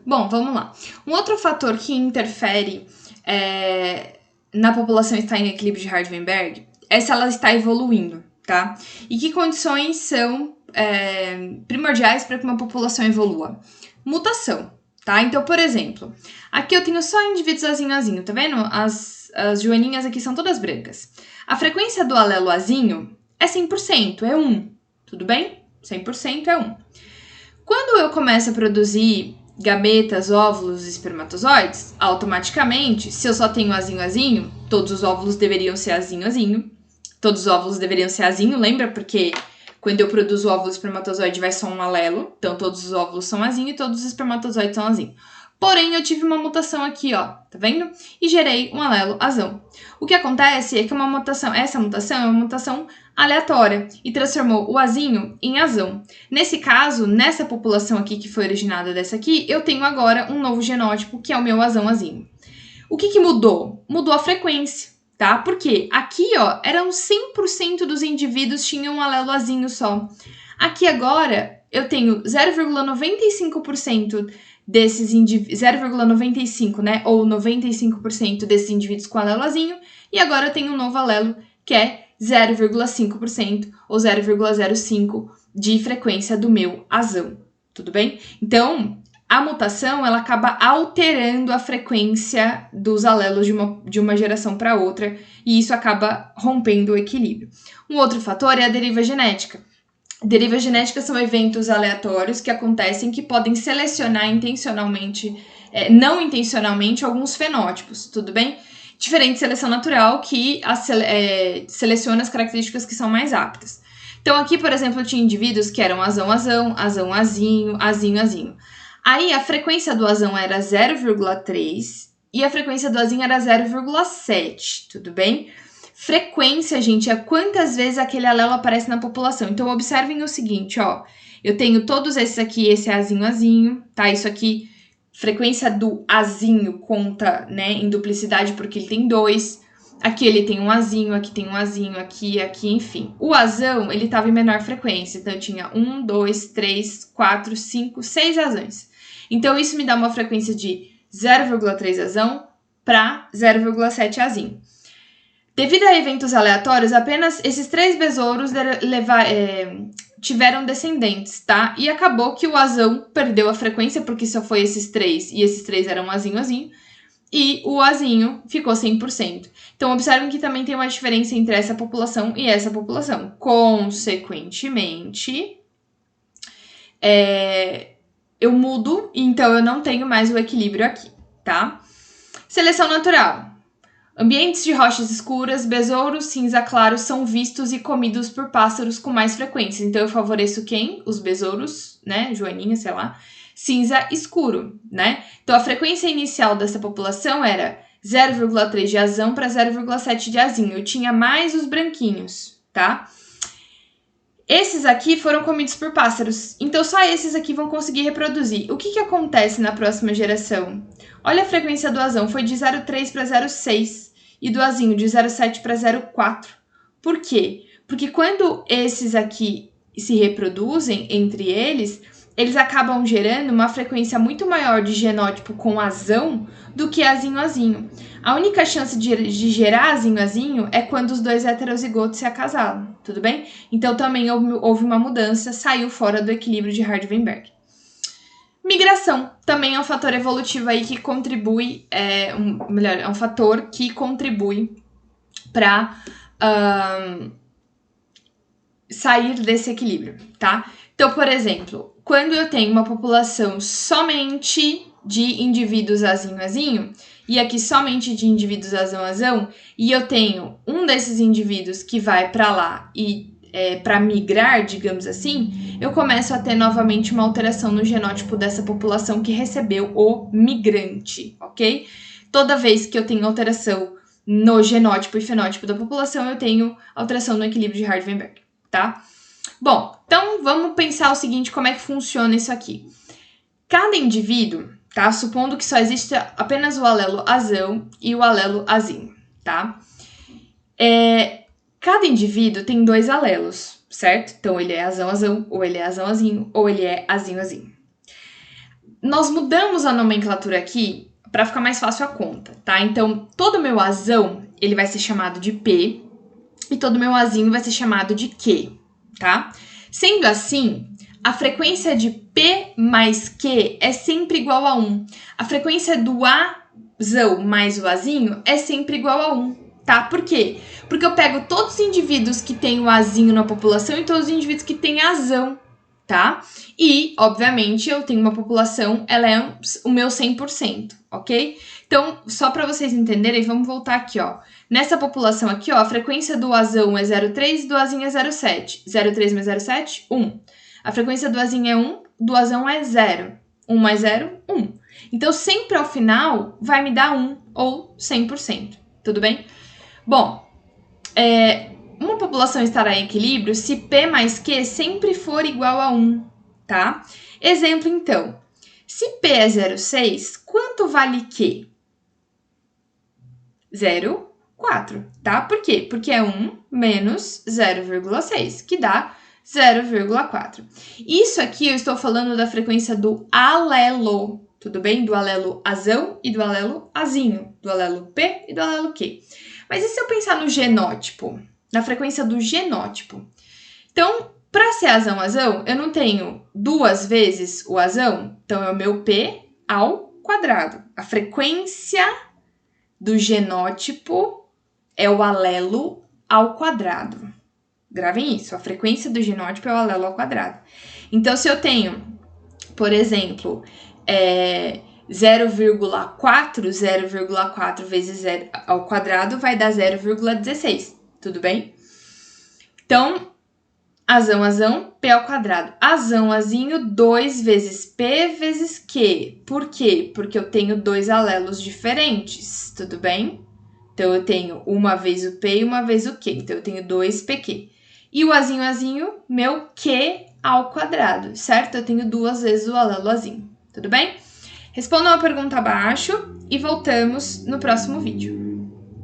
Bom, vamos lá. Um outro fator que interfere na população estar em equilíbrio de Hardenberg é se ela está evoluindo, tá? E que condições são primordiais para que uma população evolua? Mutação, tá? Então, por exemplo, aqui eu tenho só indivíduos azinho, tá vendo? As joaninhas aqui são todas brancas. A frequência do alelo azinho é 100%, é 1, tudo bem? 100% é 1. Quando eu começo a produzir gametas, óvulos e espermatozoides, automaticamente, se eu só tenho azinho, todos os óvulos deveriam ser azinho. Todos os óvulos deveriam ser azinho, lembra? Porque quando eu produzo óvulo e espermatozoide vai só um alelo, então todos os óvulos são azinho e todos os espermatozoides são azinho. Porém, eu tive uma mutação aqui, ó, tá vendo? E gerei um alelo azão. O que acontece é que essa mutação é uma mutação aleatória e transformou o azinho em azão. Nesse caso, nessa população aqui que foi originada dessa aqui, eu tenho agora um novo genótipo, que é o meu azão-azinho. O que mudou? Mudou a frequência, tá? Porque aqui, ó, eram 100% dos indivíduos tinham um alelo azinho só. Aqui agora, eu tenho 0,95% desses indivíduos, 0,95, né? Ou 95% desses indivíduos com alelo azinho, e agora eu tenho um novo alelo que é 0,5% ou 0,05% de frequência do meu azão, tudo bem? Então, a mutação ela acaba alterando a frequência dos alelos de uma geração para outra, e isso acaba rompendo o equilíbrio. Um outro fator é a deriva genética. Derivas genéticas são eventos aleatórios que acontecem que podem selecionar intencionalmente, não intencionalmente, alguns fenótipos, tudo bem? Diferente de seleção natural, que seleciona as características que são mais aptas. Então, aqui, por exemplo, eu tinha indivíduos que eram azão-azinho. Aí, a frequência do azão era 0,3 e a frequência do azinho era 0,7, tudo bem? Frequência, gente, é quantas vezes aquele alelo aparece na população. Então, observem o seguinte, ó. Eu tenho todos esses aqui, esse é azinho, tá? Isso aqui, frequência do azinho conta, né, em duplicidade porque ele tem 2. Aqui ele tem um azinho, aqui tem um azinho, aqui, enfim. O azão, ele tava em menor frequência. Então, eu tinha 1, 2, 3, 4, 5, 6 azões. Então, isso me dá uma frequência de 0,3 azão para 0,7 azinho. Devido a eventos aleatórios, apenas esses 3 besouros tiveram descendentes, tá? E acabou que o azão perdeu a frequência, porque só foi esses 3, e esses 3 eram azinho, e o azinho ficou 100%. Então, observem que também tem uma diferença entre essa população e essa população. Consequentemente, eu mudo, então eu não tenho mais o equilíbrio aqui, tá? Seleção natural. Ambientes de rochas escuras, besouros cinza claro são vistos e comidos por pássaros com mais frequência. Então, eu favoreço quem? Os besouros, né? Joaninha, sei lá. Cinza escuro, né? Então, a frequência inicial dessa população era 0,3 de azão para 0,7 de azinho. Eu tinha mais os branquinhos, tá? Esses aqui foram comidos por pássaros, então só esses aqui vão conseguir reproduzir. O que acontece na próxima geração? Olha a frequência do azão, foi de 0,3 para 0,6 e do azinho de 0,7 para 0,4. Por quê? Porque quando esses aqui se reproduzem entre eles acabam gerando uma frequência muito maior de genótipo com azão do que azinho. A única chance de gerar azinho é quando os dois heterozigotos se acasalam, tudo bem? Então também houve uma mudança, saiu fora do equilíbrio de Hardenberg. Migração também é um fator evolutivo aí que contribui, é um fator que contribui para sair desse equilíbrio, tá? Então, por exemplo, quando eu tenho uma população somente de indivíduos azinho, e aqui somente de indivíduos azão, e eu tenho um desses indivíduos que vai para lá e para migrar, digamos assim, eu começo a ter novamente uma alteração no genótipo dessa população que recebeu o migrante, ok? Toda vez que eu tenho alteração no genótipo e fenótipo da população, eu tenho alteração no equilíbrio de Hardenberg, tá? Bom, então vamos pensar o seguinte, como é que funciona isso aqui. Cada indivíduo, tá? Supondo que só existe apenas o alelo azão e o alelo azinho, tá? Cada indivíduo tem 2 alelos, certo? Então, ele é azão, ou ele é azão-azinho, ou ele é azinho-azinho. nós mudamos a nomenclatura aqui para ficar mais fácil a conta, tá? Então, todo meu azão, ele vai ser chamado de P e todo meu azinho vai ser chamado de Q, tá? Sendo assim, a frequência de P mais Q é sempre igual a 1. A frequência do azão mais o azinho é sempre igual a 1, tá? Por quê? Porque eu pego todos os indivíduos que têm o azinho na população e todos os indivíduos que têm azão, tá? E, obviamente, eu tenho uma população, ela é o meu 100%, ok? Então, só para vocês entenderem, vamos voltar aqui, ó. Nessa população aqui, ó, a frequência do azão é 0,3 e do azinho é 0,7. 0,3 mais 0,7, 1. A frequência do azinho é 1, do azão é 0. 1 mais 0, 1. Então, sempre ao final, vai me dar 1 ou 100%, tudo bem? Bom, uma população estará em equilíbrio se P mais Q sempre for igual a 1, tá? Exemplo, então. Se P é 0,6, quanto vale Q? 0,4, tá? Por quê? Porque é 1 menos 0,6, que dá 0,4. Isso aqui eu estou falando da frequência do alelo, tudo bem? Do alelo azão e do alelo azinho, do alelo P e do alelo Q. Mas e se eu pensar no genótipo? Na frequência do genótipo? Então, para ser azão, eu não tenho duas vezes o azão, então é o meu P ao quadrado. A frequência do genótipo é o alelo ao quadrado. Gravem isso, a frequência do genótipo é o alelo ao quadrado. Então, se eu tenho, por exemplo, 0,4 vezes 0 ao quadrado vai dar 0,16, tudo bem? Então, azão, P ao quadrado. Azão, azinho, 2 vezes P vezes Q. Por quê? Porque eu tenho dois alelos diferentes, tudo bem? Então, eu tenho uma vez o P e uma vez o Q. Então, eu tenho 2PQ. E o azinho, meu Q ao quadrado, certo? Eu tenho duas vezes o alelo azinho, tudo bem? Respondam a pergunta abaixo e voltamos no próximo vídeo.